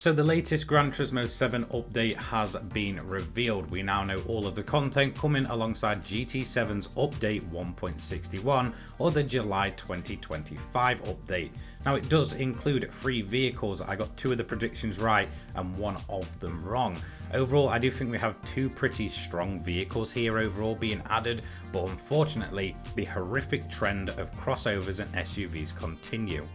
So the latest Gran Turismo 7 update has been revealed. We now know all of the content coming alongside GT7's update 1.61 or the July 2025 update. Now it does include 3 vehicles. I got 2 of the predictions right and 1 of them wrong. Overall, I do think we have 2 pretty strong vehicles here overall being added, but unfortunately the horrific trend of crossovers and SUVs continue.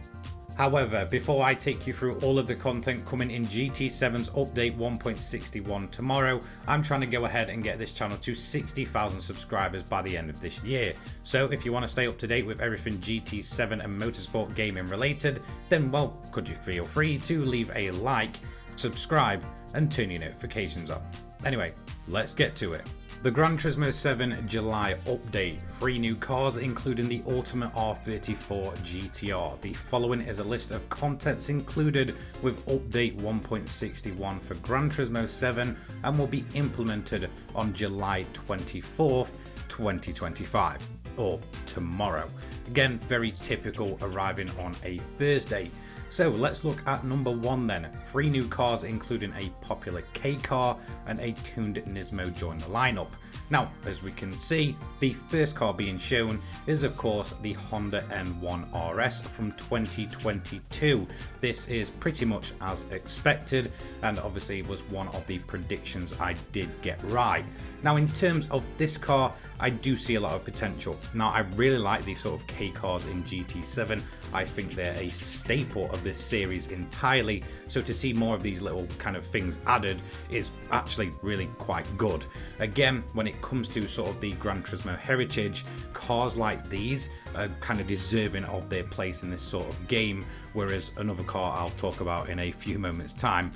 However, before I take you through all of the content coming in GT7's update 1.61 tomorrow, I'm trying to go ahead and get this channel to 60,000 subscribers by the end of this year. So if you want to stay up to date with everything GT7 and motorsport gaming related, then well, could you feel free to leave a like, subscribe and turn your notifications on. Anyway, let's get to it. The Gran Turismo 7 July update, 3 new cars including the Ultimate R34 GTR. The following is a list of contents included with update 1.61 for Gran Turismo 7 and will be implemented on July 24th, 2025, or tomorrow. Again, very typical arriving on a Thursday. So let's look at number 1 then. 3 new cars including a popular K car and a tuned Nismo join the lineup. Now, as we can see, the first car being shown is of course the Honda N1 RS from 2022. This is pretty much as expected and obviously was one of the predictions I did get right. Now in terms of this car, I do see a lot of potential. Now I really like these sort of K cars in GT7. I think they're a staple of this series entirely, so to see more of these little kind of things added is actually really quite good. Again, when it comes to sort of the Gran Turismo heritage, cars like these are kind of deserving of their place in this sort of game, whereas another car I'll talk about in a few moments time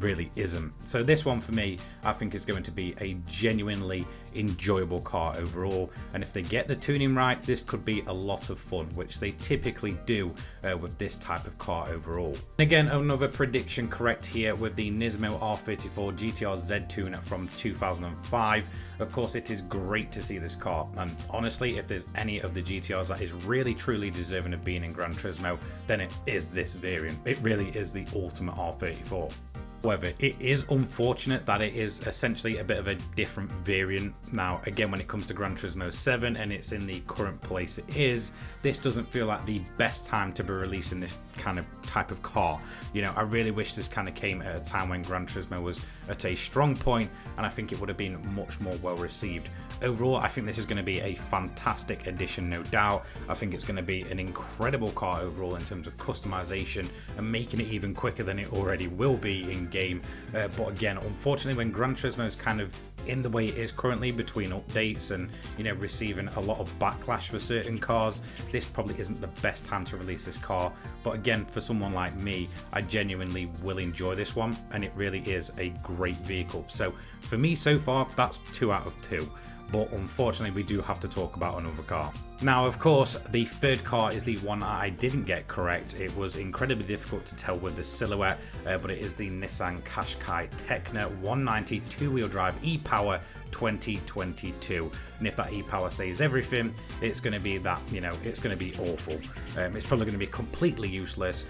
really isn't. So this one for me, I think is going to be a genuinely enjoyable car overall, and if they get the tuning right, this could be a lot of fun, which they typically do with this type of car overall. Again, another prediction correct here with the Nismo R34 GTR Z Tune from 2005. Of course, it is great to see this car, and honestly, if there's any of the GTRs that is really truly deserving of being in Gran Turismo, then it is this variant. It really is the Ultimate R34. However, it is unfortunate that it is essentially a bit of a different variant. Now, again, when it comes to Gran Turismo 7 and it's in the current place it is, this doesn't feel like the best time to be releasing this kind of type of car. You know, I really wish this kind of came at a time when Gran Turismo was at a strong point, and I think it would have been much more well received. Overall, I think this is going to be a fantastic addition, no doubt. I think it's going to be an incredible car overall in terms of customization and making it even quicker than it already will be in game. But again, unfortunately, when Gran Turismo is kind of in the way it is currently between updates and, you know, receiving a lot of backlash for certain cars, this probably isn't the best time to release this car. But again, for someone like me, I genuinely will enjoy this one, and it really is a great vehicle. So for me so far, that's 2 out of 2. But unfortunately, we do have to talk about another car. Now, of course, the third car is the one I didn't get correct. It was incredibly difficult to tell with the silhouette, but it is the Nissan Qashqai Tekna 190 2-wheel drive e-Power 2022. And if that e-Power says everything, it's going to be that, you know, it's going to be awful. It's probably going to be completely useless.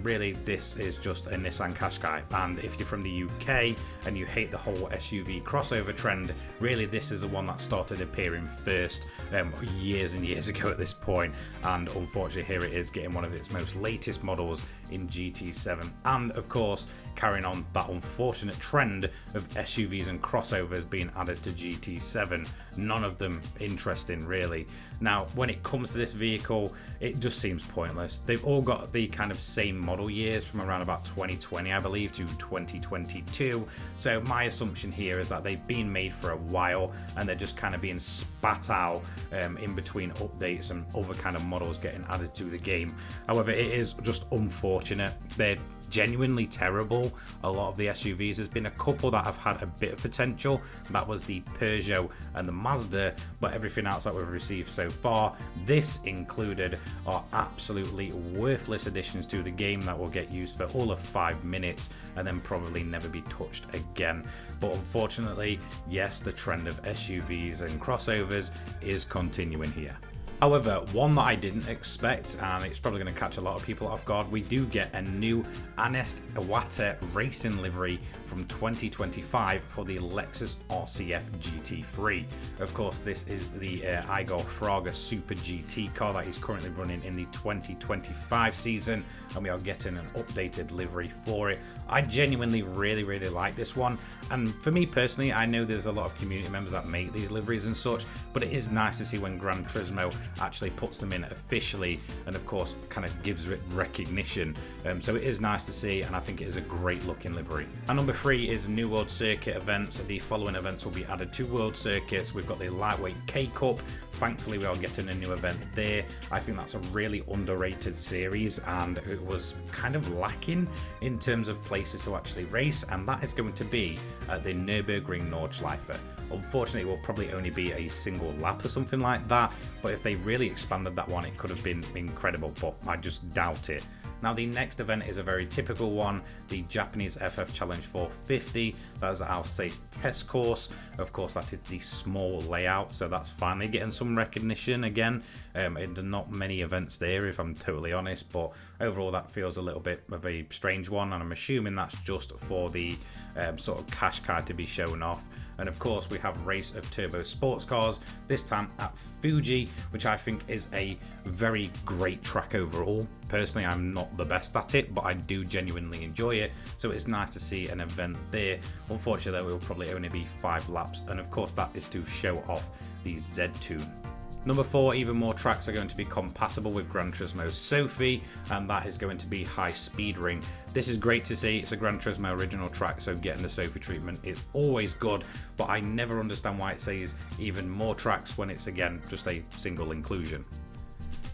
Really, this is just a Nissan Qashqai. And if you're from the UK and you hate the whole SUV crossover trend, really this is the one that started appearing first years and years ago at this point, and unfortunately here it is getting one of its most latest models in GT7, and of course carrying on that unfortunate trend of SUVs and crossovers being added to GT7. None of them interesting really. Now when it comes to this vehicle, it just seems pointless. They've all got the kind of same model years from around about 2020 I believe to 2022, so my assumption here is that they've been made for a while and they're just kind of being spat out in between updates and other kind of models getting added to the game. However, it is just unfortunate. They're genuinely terrible. A lot of the SUVs, there's been a couple that have had a bit of potential. That was the Peugeot and the Mazda, but everything else that we've received so far, this included, are absolutely worthless additions to the game that will get used for all of 5 minutes and then probably never be touched again. But unfortunately, yes, the trend of SUVs and crossovers is continuing here. However, one that I didn't expect, and it's probably going to catch a lot of people off guard, we do get a new Anest Iwata racing livery from 2025 for the Lexus RCF GT3. Of course, this is the Igor Fraga Super GT car that is currently running in the 2025 season, and we are getting an updated livery for it. I genuinely really like this one, and for me personally, I know there's a lot of community members that make these liveries and such, but it is nice to see when Gran Turismo actually puts them in officially, and of course kind of gives it recognition. So it is nice to see, and I think it is a great looking livery. And number 3 is New World Circuit events. The following events will be added to World Circuits. We've got the Lightweight K Cup. Thankfully, we are getting a new event there. I think that's a really underrated series, and it was kind of lacking in terms of places to actually race, and that is going to be at the Nürburgring Nordschleife. Unfortunately, it will probably only be a single lap or something like that, but if they really expanded that one, it could have been incredible, but I just doubt it. Now, the next event is a very typical one, the Japanese FF Challenge 450. That is our Alsace test course. Of course, that is the small layout, so that's finally getting some recognition again. Not many events there, if I'm totally honest, but overall that feels a little bit of a strange one, and I'm assuming that's just for the sort of cash card to be shown off. And of course, we have Race of Turbo Sports Cars, this time at Fuji, which I think is a very great track overall. Personally, I'm not the best at it, but I do genuinely enjoy it, so it's nice to see an event there. Unfortunately, there will probably only be 5 laps, and of course that is to show off the Z-Tune. Number 4, even more tracks are going to be compatible with Gran Turismo Sophie, and that is going to be High Speed Ring. This is great to see. It's a Gran Turismo original track, so getting the Sophie treatment is always good, but I never understand why it says even more tracks when it's, again, just a single inclusion.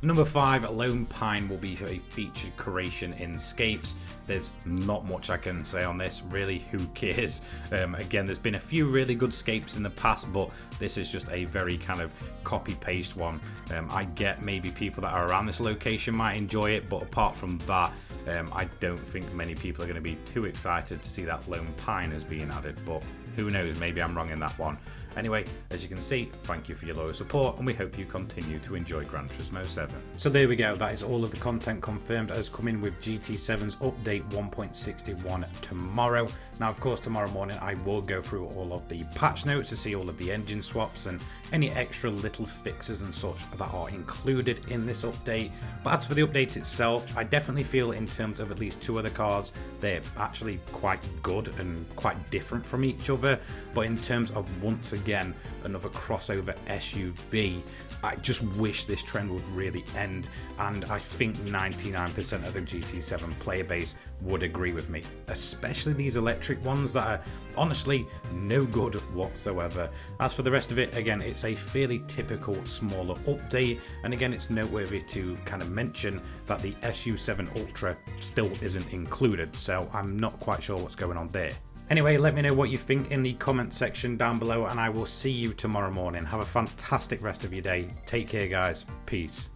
Number 5, Lone Pine will be a featured creation in Scapes. There's not much I can say on this, really, who cares? Again, there's been a few really good Scapes in the past, but this is just a very kind of copy-paste one. I get maybe people that are around this location might enjoy it, but apart from that, I don't think many people are going to be too excited to see that Lone Pine as being added, but who knows, maybe I'm wrong in that one. Anyway, as you can see, thank you for your loyal support, and we hope you continue to enjoy Gran Turismo 7. So there we go, that is all of the content confirmed as coming with GT7's update 1.61 tomorrow. Now, of course, tomorrow morning I will go through all of the patch notes to see all of the engine swaps and any extra little fixes and such that are included in this update. But as for the update itself, I definitely feel in terms of at least 2 other cars, they're actually quite good and quite different from each other. But in terms of, once again, another crossover SUV, I just wish this trend would really end, and I think 99% of the GT7 player base would agree with me, especially these electric ones that are honestly no good whatsoever. As for the rest of it, again, it's a fairly typical smaller update, and again, it's noteworthy to kind of mention that the SU7 Ultra still isn't included, so I'm not quite sure what's going on there. Anyway, let me know what you think in the comment section down below, and I will see you tomorrow morning. Have a fantastic rest of your day. Take care, guys. Peace.